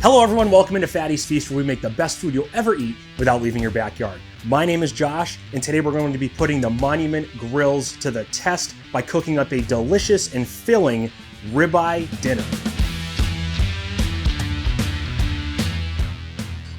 Hello everyone, welcome into Fatty's Feast, where we make the best food you'll ever eat without leaving your backyard. My name is Josh, and today we're going to be putting the Monument Grills to the test by cooking up a delicious and filling ribeye dinner.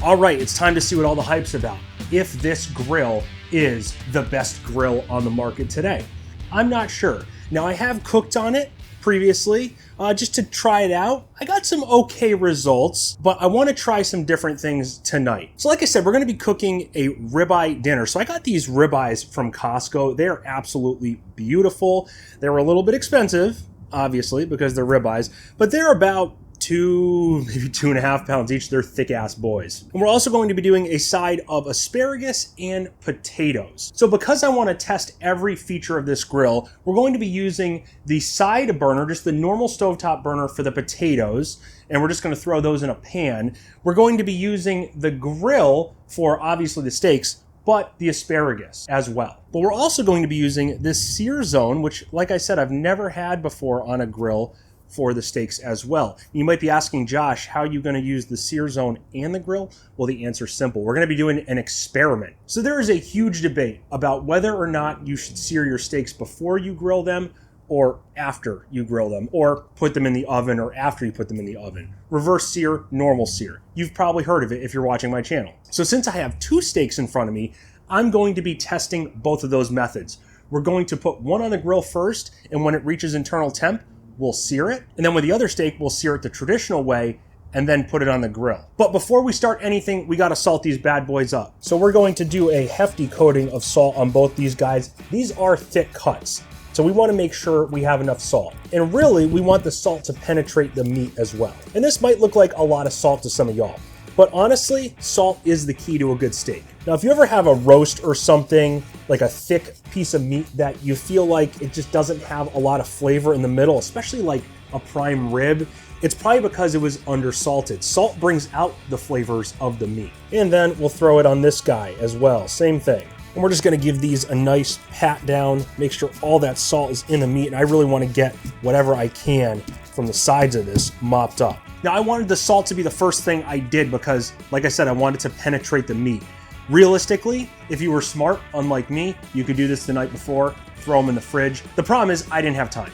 All right, it's time to see what all the hype's about. If this grill is the best grill on the market today. I'm not sure. Now, I have cooked on it previously, just to try it out. I got some okay results, but I want to try some different things tonight. So like I said, we're going to be cooking a ribeye dinner. So I got these ribeyes from Costco. They're absolutely beautiful. They were a little bit expensive, obviously, because they're ribeyes, but they're about maybe 2.5 pounds each. They're thick ass boys. And we're also going to be doing a side of asparagus and potatoes. So because I want to test every feature of this grill, we're going to be using the side burner, just the normal stovetop burner for the potatoes. And we're just going to throw those in a pan. We're going to be using the grill for obviously the steaks, but the asparagus as well. But we're also going to be using this sear zone, which, like I said, I've never had before on a grill for the steaks as well. You might be asking, Josh, how are you going to use the sear zone and the grill? Well, the answer is simple. We're going to be doing an experiment. So there is a huge debate about whether or not you should sear your steaks before you grill them or after you grill them, or put them in the oven or after you put them in the oven. Reverse sear, normal sear. You've probably heard of it if you're watching my channel. So since I have two steaks in front of me, I'm going to be testing both of those methods. We're going to put one on the grill first, and when it reaches internal temp, we'll sear it. And then with the other steak, we'll sear it the traditional way and then put it on the grill. But before we start anything, we gotta salt these bad boys up. So we're going to do a hefty coating of salt on both these guys. These are thick cuts, so we wanna make sure we have enough salt. And really, we want the salt to penetrate the meat as well. And this might look like a lot of salt to some of y'all, but honestly, salt is the key to a good steak. Now, if you ever have a roast or something, like a thick piece of meat that you feel like it just doesn't have a lot of flavor in the middle, especially like a prime rib, it's probably because it was undersalted. Salt brings out the flavors of the meat. And then we'll throw it on this guy as well, same thing. And we're just gonna give these a nice pat down, make sure all that salt is in the meat, and I really wanna get whatever I can from the sides of this mopped up. Now, I wanted the salt to be the first thing I did because, like I said, I wanted to penetrate the meat. Realistically, if you were smart, unlike me, you could do this the night before, throw them in the fridge. The problem is I didn't have time,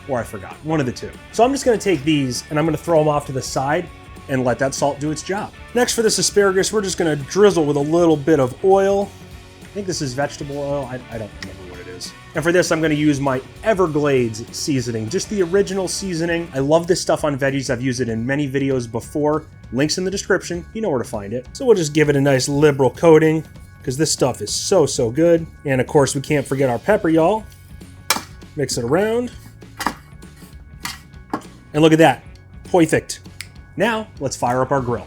or I forgot, one of the two. So I'm just gonna take these and I'm gonna throw them off to the side and let that salt do its job. Next, for this asparagus, we're just gonna drizzle with a little bit of oil. I think this is vegetable oil, I don't remember what it is. And for this, I'm gonna use my Everglades seasoning, just the original seasoning. I love this stuff on Veggies. I've used it in many videos before. Links in the description, you know where to find it. So we'll just give it a nice liberal coating because this stuff is so good. And of course, we can't forget our pepper, y'all. Mix it around. And look at that, perfect. Now, let's fire up our grill.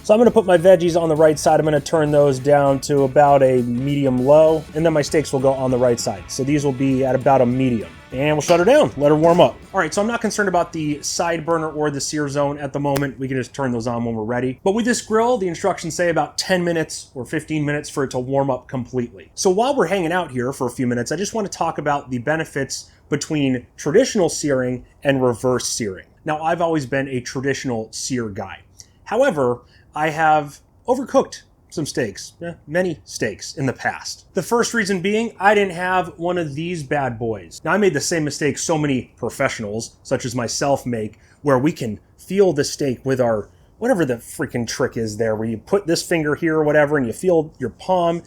So I'm gonna put my veggies on the right side. I'm gonna turn those down to about a medium low, and then my steaks will go on the right side. So these will be at about a medium. And we'll shut her down, let her warm up. All right, so I'm not concerned about the side burner or the sear zone at the moment. We can just turn those on when we're ready. But with this grill, the instructions say about 10 minutes or 15 minutes for it to warm up completely. So while we're hanging out here for a few minutes, I just want to talk about the benefits between traditional searing and reverse searing. Now, I've always been a traditional sear guy. However, I have overcooked some steaks, many steaks in the past. The first reason being, I didn't have one of these bad boys. Now, I made the same mistake so many professionals, such as myself, make, where we can feel the steak with our, whatever the freaking trick is there, where you put this finger here or whatever, and you feel your palm.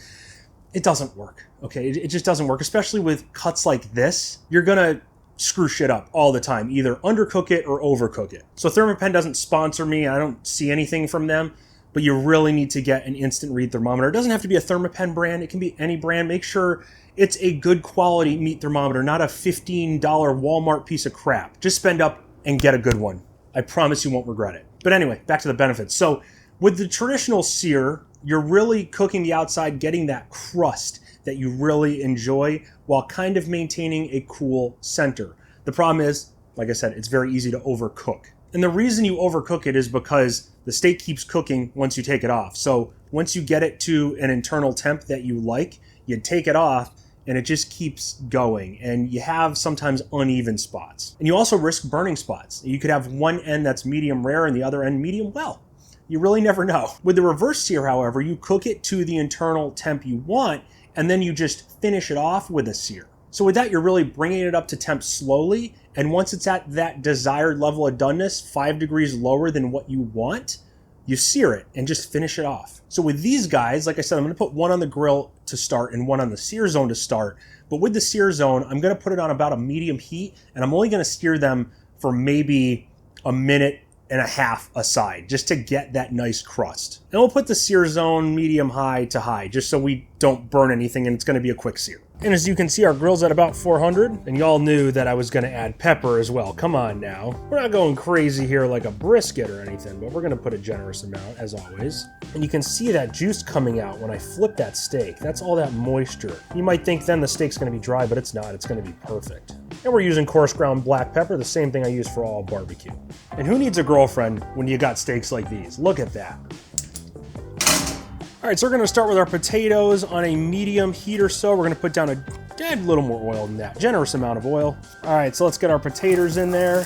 It doesn't work, okay? It just doesn't work, especially with cuts like this. You're gonna screw shit up all the time, either undercook it or overcook it. So Thermapen doesn't sponsor me. I don't see anything from them, but you really need to get an instant read thermometer. It doesn't have to be a Thermapen brand. It can be any brand. Make sure it's a good quality meat thermometer, not a $15 Walmart piece of crap. Just spend up and get a good one. I promise you won't regret it. But anyway, back to the benefits. So with the traditional sear, you're really cooking the outside, getting that crust that you really enjoy while kind of maintaining a cool center. The problem is, like I said, it's very easy to overcook. And the reason you overcook it is because the steak keeps cooking once you take it off. So once you get it to an internal temp that you like, you take it off, and it just keeps going, and you have sometimes uneven spots. And you also risk burning spots. You could have one end that's medium rare and the other end medium well. You really never know. With the reverse sear, however, you cook it to the internal temp you want, and then you just finish it off with a sear. So with that, you're really bringing it up to temp slowly, and once it's at that desired level of doneness, 5 degrees lower than what you want, you sear it and just finish it off. So with these guys, like I said, I'm gonna put one on the grill to start and one on the sear zone to start. But with the sear zone, I'm gonna put it on about a medium heat, and I'm only gonna sear them for maybe a minute and a half aside, just to get that nice crust. And we'll put the sear zone medium high to high, just so we don't burn anything, and it's gonna be a quick sear. And as you can see, our grill's at about 400, and y'all knew that I was gonna add pepper as well. Come on now. We're not going crazy here like a brisket or anything, but we're gonna put a generous amount, as always. And you can see that juice coming out when I flip that steak. That's all that moisture. You might think then the steak's gonna be dry, but it's not. It's gonna be perfect. And we're using coarse ground black pepper, the same thing I use for all barbecue. And who needs a girlfriend when you got steaks like these? Look at that. All right, so we're gonna start with our potatoes on a medium heat or so. We're gonna put down a little more oil than that, generous amount of oil. All right, so let's get our potatoes in there.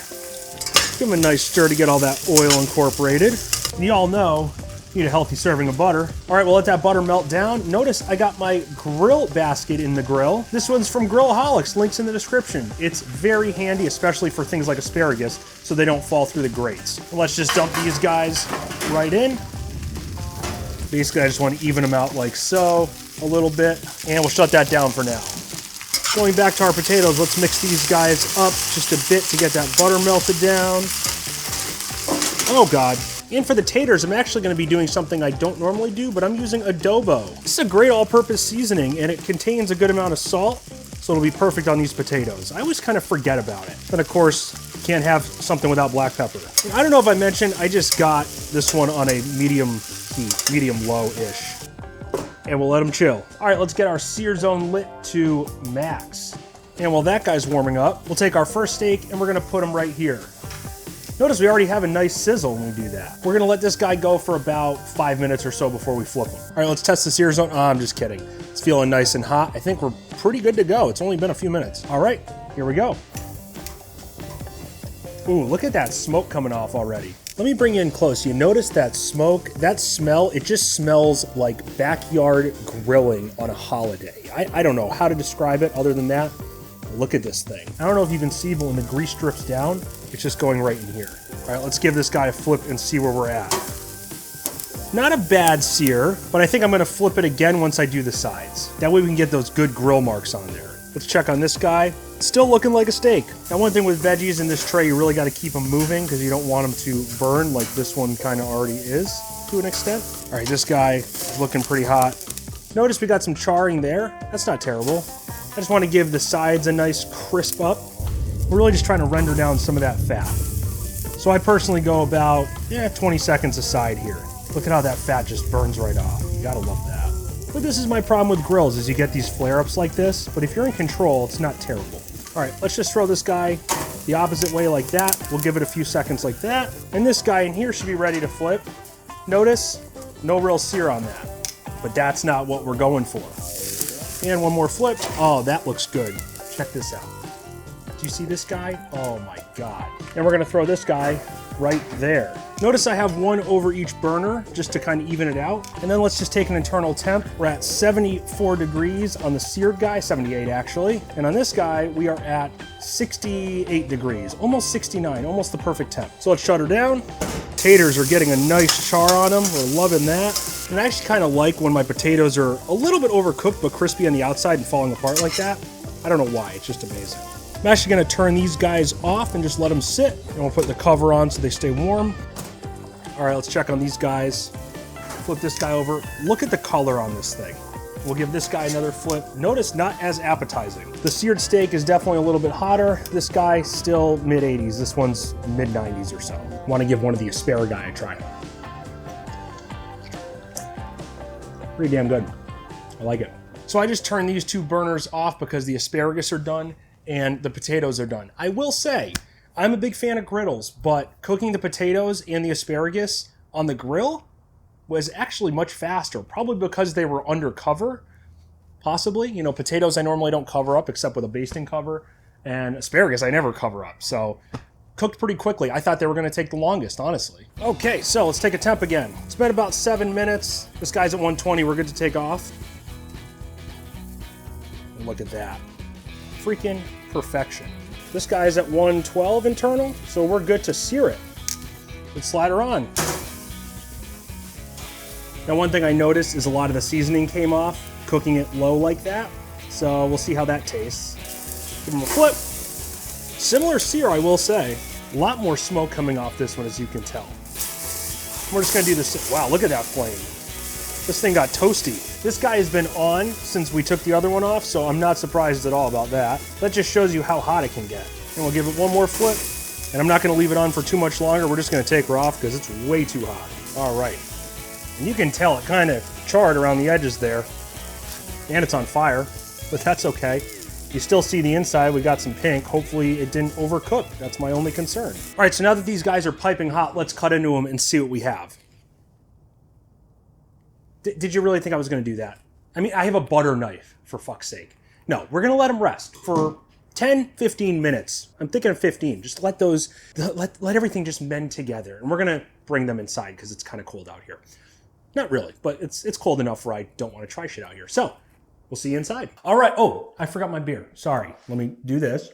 Give them a nice stir to get all that oil incorporated. And you all know, you need a healthy serving of butter. All right, we'll let that butter melt down. Notice I got my grill basket in the grill. This one's from Grillaholics, links in the description. It's very handy, especially for things like asparagus, so they don't fall through the grates. And let's just dump these guys right in. Basically, I just want to even them out like so, a little bit, and we'll shut that down for now. Going back to our potatoes, let's mix these guys up just a bit to get that butter melted down. Oh God. And for the taters, I'm actually going to be doing something I don't normally do, but I'm using adobo. This is a great all-purpose seasoning, and it contains a good amount of salt, so it'll be perfect on these potatoes. I always kind of forget about it. But of course, can't have something without black pepper. I don't know if I mentioned, I just got this one on a medium heat, medium low-ish. And we'll let them chill. All right, let's get our sear zone lit to max. And while that guy's warming up, we'll take our first steak and we're gonna put him right here. Notice we already have a nice sizzle when we do that. We're gonna let this guy go for about 5 minutes or so before we flip him. All right, let's test the sear zone. Oh, I'm just kidding. It's feeling nice and hot. I think we're pretty good to go. It's only been a few minutes. All right, here we go. Ooh, look at that smoke coming off already. Let me bring you in close. You notice that smoke, that smell, it just smells like backyard grilling on a holiday. I don't know how to describe it other than that. Look at this thing. I don't know if you can see, but when the grease drips down, it's just going right in here. All right, let's give this guy a flip and see where we're at. Not a bad sear, but I think I'm gonna flip it again once I do the sides. That way we can get those good grill marks on there. Let's check on this guy. Still looking like a steak. Now, one thing with veggies in this tray, you really got to keep them moving because you don't want them to burn like this one kind of already is to an extent. All right, this guy is looking pretty hot. Notice we got some charring there. That's not terrible. I just want to give the sides a nice crisp up. We're really just trying to render down some of that fat. So I personally go about 20 seconds aside here. Look at how that fat just burns right off. You gotta love that. But this is my problem with grills, is you get these flare-ups like this, but if you're in control, it's not terrible. All right, let's just throw this guy the opposite way like that. We'll give it a few seconds like that. And this guy in here should be ready to flip. Notice, no real sear on that, but that's not what we're going for. And one more flip. Oh, that looks good. Check this out. Do you see this guy? Oh my God. And we're gonna throw this guy right there. Notice I have one over each burner just to kind of even it out. And then let's just take an internal temp. We're at 74 degrees on the seared guy, 78 actually. And on this guy, we are at 68 degrees, almost 69, almost the perfect temp. So let's shut her down. Taters are getting a nice char on them. We're loving that. And I actually kind of like when my potatoes are a little bit overcooked, but crispy on the outside and falling apart like that. I don't know why, it's just amazing. I'm actually gonna turn these guys off and just let them sit. And we'll put the cover on so they stay warm. All right, let's check on these guys. Flip this guy over. Look at the color on this thing. We'll give this guy another flip. Notice, not as appetizing. The seared steak is definitely a little bit hotter. This guy still mid-80s. This one's mid-90s or so. Want to give one of the asparagus a try. Pretty damn good. I like it. So I just turned these two burners off because the asparagus are done and the potatoes are done. I will say, I'm a big fan of griddles, but cooking the potatoes and the asparagus on the grill was actually much faster, probably because they were undercover. possibly. You know, potatoes I normally don't cover up except with a basting cover, and asparagus I never cover up. So cooked pretty quickly. I thought they were gonna take the longest, honestly. Okay, so let's take a temp again. It's been about 7 minutes. This guy's at 120, we're good to take off. And look at that. Freaking perfection. This guy's at 112 internal, so we're good to sear it. Let's slide her on. Now, one thing I noticed is a lot of the seasoning came off, cooking it low like that. So we'll see how that tastes. Give them a flip. Similar sear, I will say. A lot more smoke coming off this one, as you can tell. We're just gonna do this. Wow, look at that flame. This thing got toasty. This guy has been on since we took the other one off, so I'm not surprised at all about that. That just shows you how hot it can get. And we'll give it one more flip, and I'm not gonna leave it on for too much longer. We're just gonna take her off because it's way too hot. All right. And you can tell it kind of charred around the edges there. And it's on fire, but that's okay. You still see the inside, we got some pink. Hopefully it didn't overcook. That's my only concern. All right, so now that these guys are piping hot, let's cut into them and see what we have. Did you really think I was gonna do that? I mean, I have a butter knife, for fuck's sake. No, we're gonna let them rest for 10, 15 minutes. I'm thinking of 15. Just let those, let everything just mend together. And we're gonna bring them inside because it's kind of cold out here. Not really, but it's cold enough where I don't want to try shit out here. So, we'll see you inside. All right. Oh, I forgot my beer. Sorry. Let me do this.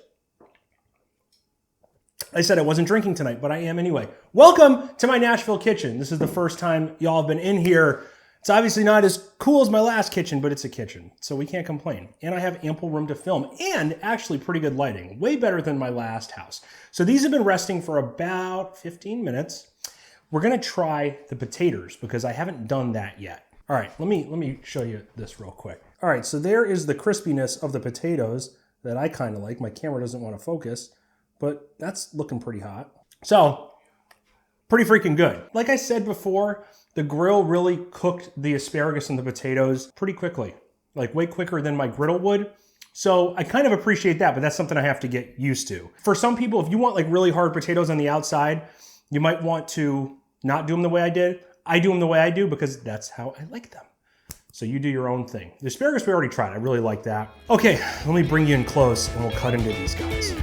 I said I wasn't drinking tonight, but I am anyway. Welcome to my Nashville kitchen. This is the first time y'all have been in here. It's obviously not as cool as my last kitchen, but it's a kitchen, so we can't complain. And I have ample room to film and actually pretty good lighting. Way better than my last house. So these have been resting for about 15 minutes. We're gonna try the potatoes because I haven't done that yet. All right, let me show you this real quick. All right, so there is the crispiness of the potatoes that I kind of like. My camera doesn't want to focus, but that's looking pretty hot. So, pretty freaking good. Like I said before, the grill really cooked the asparagus and the potatoes pretty quickly, like way quicker than my griddle would. So I kind of appreciate that, but that's something I have to get used to. For some people, if you want like really hard potatoes on the outside, you might want to not do them the way I did. I do them the way I do because that's how I like them. So you do your own thing. The asparagus we already tried. I really like that. Okay, let me bring you in close and we'll cut into these guys.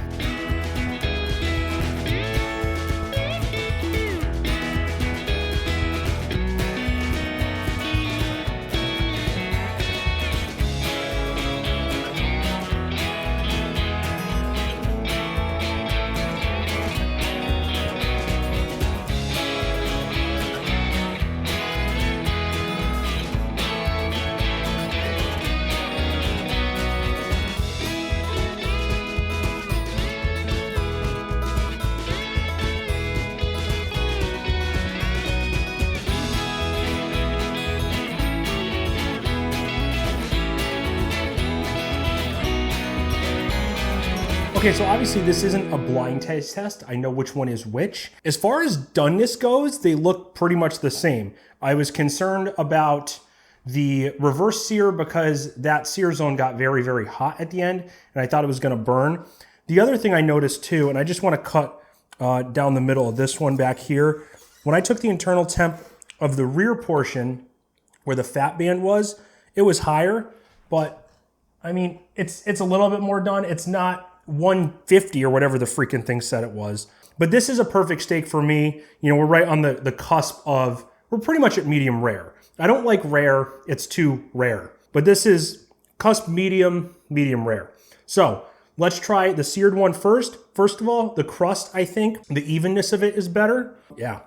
Okay, so obviously this isn't a blind taste test. I know which one is which. As far as doneness goes, they look pretty much the same. I was concerned about the reverse sear because that sear zone got very, very hot at the end and I thought it was gonna burn. The other thing I noticed too, and I just wanna cut down the middle of this one back here. When I took the internal temp of the rear portion where the fat band was, it was higher, but I mean, it's a little bit more done. It's not 150 or whatever the freaking thing said it was. But this is a perfect steak for me. You know, we're right on the cusp of, we're pretty much at medium rare. I don't like rare, it's too rare. But this is cusp medium, medium rare. So let's try the seared one first. First of all, the crust, I think, the evenness of it is better. Yeah.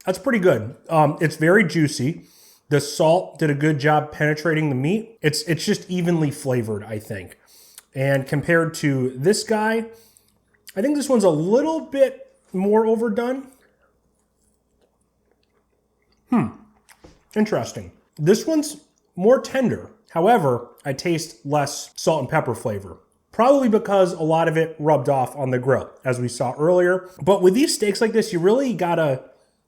That's pretty good. It's very juicy. The salt did a good job penetrating the meat. It's just evenly flavored, I think. And compared to this guy, I think this one's a little bit more overdone. Interesting. This one's more tender. However, I taste less salt and pepper flavor. Probably because a lot of it rubbed off on the grill, as we saw earlier. But with these steaks like this, you really gotta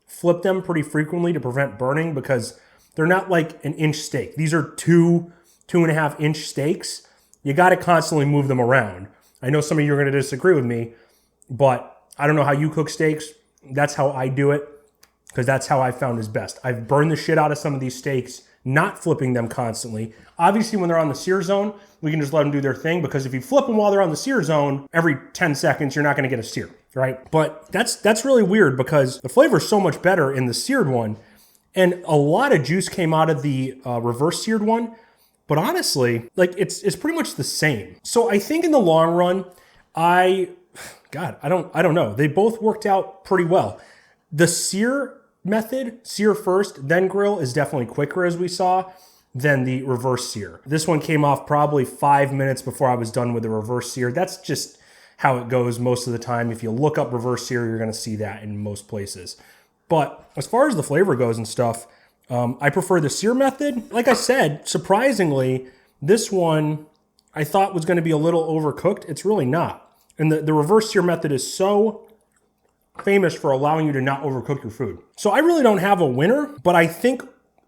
flip them pretty frequently to prevent burning because they're not like an inch steak. These are 2.5 inch steaks. You got to constantly move them around. I know some of you are going to disagree with me, but I don't know how you cook steaks. That's how I do it. because that's how I found is best. I've burned the shit out of some of these steaks, not flipping them constantly. Obviously, when they're on the sear zone, we can just let them do their thing, because if you flip them while they're on the sear zone, every 10 seconds, you're not gonna get a sear, right? But that's really weird, because the flavor is so much better in the seared one, and a lot of juice came out of the reverse seared one, but honestly, like it's pretty much the same. So I think in the long run, I don't know. They both worked out pretty well. The sear method, sear first, then grill, is definitely quicker, as we saw, than the reverse sear. This one came off probably 5 minutes before I was done with the reverse sear. That's just how it goes most of the time. If you look up reverse sear, you're gonna see that in most places. But as far as the flavor goes and stuff, I prefer the sear method. Like I said, surprisingly, this one I thought was gonna be a little overcooked. It's really not. And the reverse sear method is so famous for allowing you to not overcook your food. So I really don't have a winner, but I think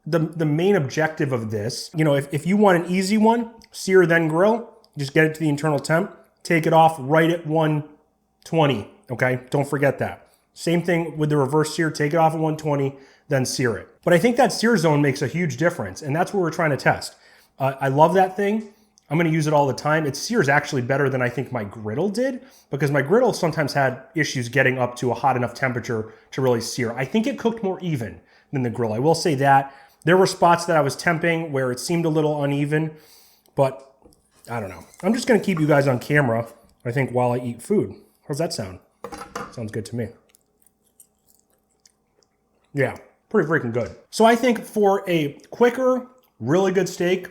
the main objective of this, you know, if you want an easy one, sear then grill, just get it to the internal temp, take it off right at 120, okay? Don't forget that. Same thing with the reverse sear, take it off at 120, then sear it. But I think that sear zone makes a huge difference, and that's what we're trying to test. I love that thing. I'm gonna use it all the time. It sears actually better than I think my griddle did, because my griddle sometimes had issues getting up to a hot enough temperature to really sear. I think it cooked more even than the grill. I will say that. There were spots that I was temping where it seemed a little uneven, but I don't know. I'm just gonna keep you guys on camera, I think, while I eat food. How's that sound? Sounds good to me. Yeah, pretty freaking good. So I think for a quicker, really good steak,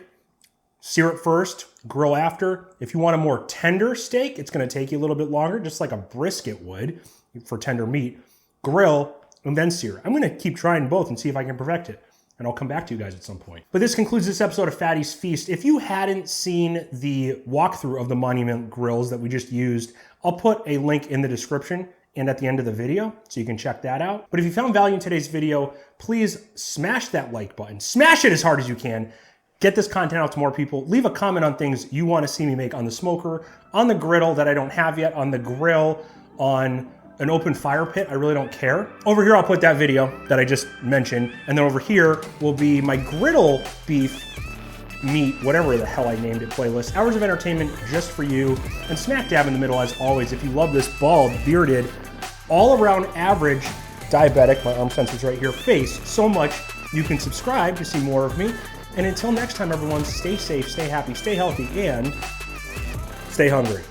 sear it first, grill after. If you want a more tender steak, it's gonna take you a little bit longer, just like a brisket would for tender meat. Grill and then sear. I'm gonna keep trying both and see if I can perfect it. And I'll come back to you guys at some point. But this concludes this episode of Fatty's Feast. If you hadn't seen the walkthrough of the Monument grills that we just used, I'll put a link in the description and at the end of the video, so you can check that out. But if you found value in today's video, please smash that like button. Smash it as hard as you can. Get this content out to more people. Leave a comment on things you want to see me make on the smoker, on the griddle that I don't have yet, on the grill, on an open fire pit. I really don't care. Over here, I'll put that video that I just mentioned. And then over here will be my griddle beef meat, whatever the hell I named it, playlist. Hours of entertainment just for you. And smack dab in the middle, as always, if you love this bald, bearded, all around average, diabetic, my arm sensor's right here, face so much, you can subscribe to see more of me. And until next time, everyone, stay safe, stay happy, stay healthy, and stay hungry.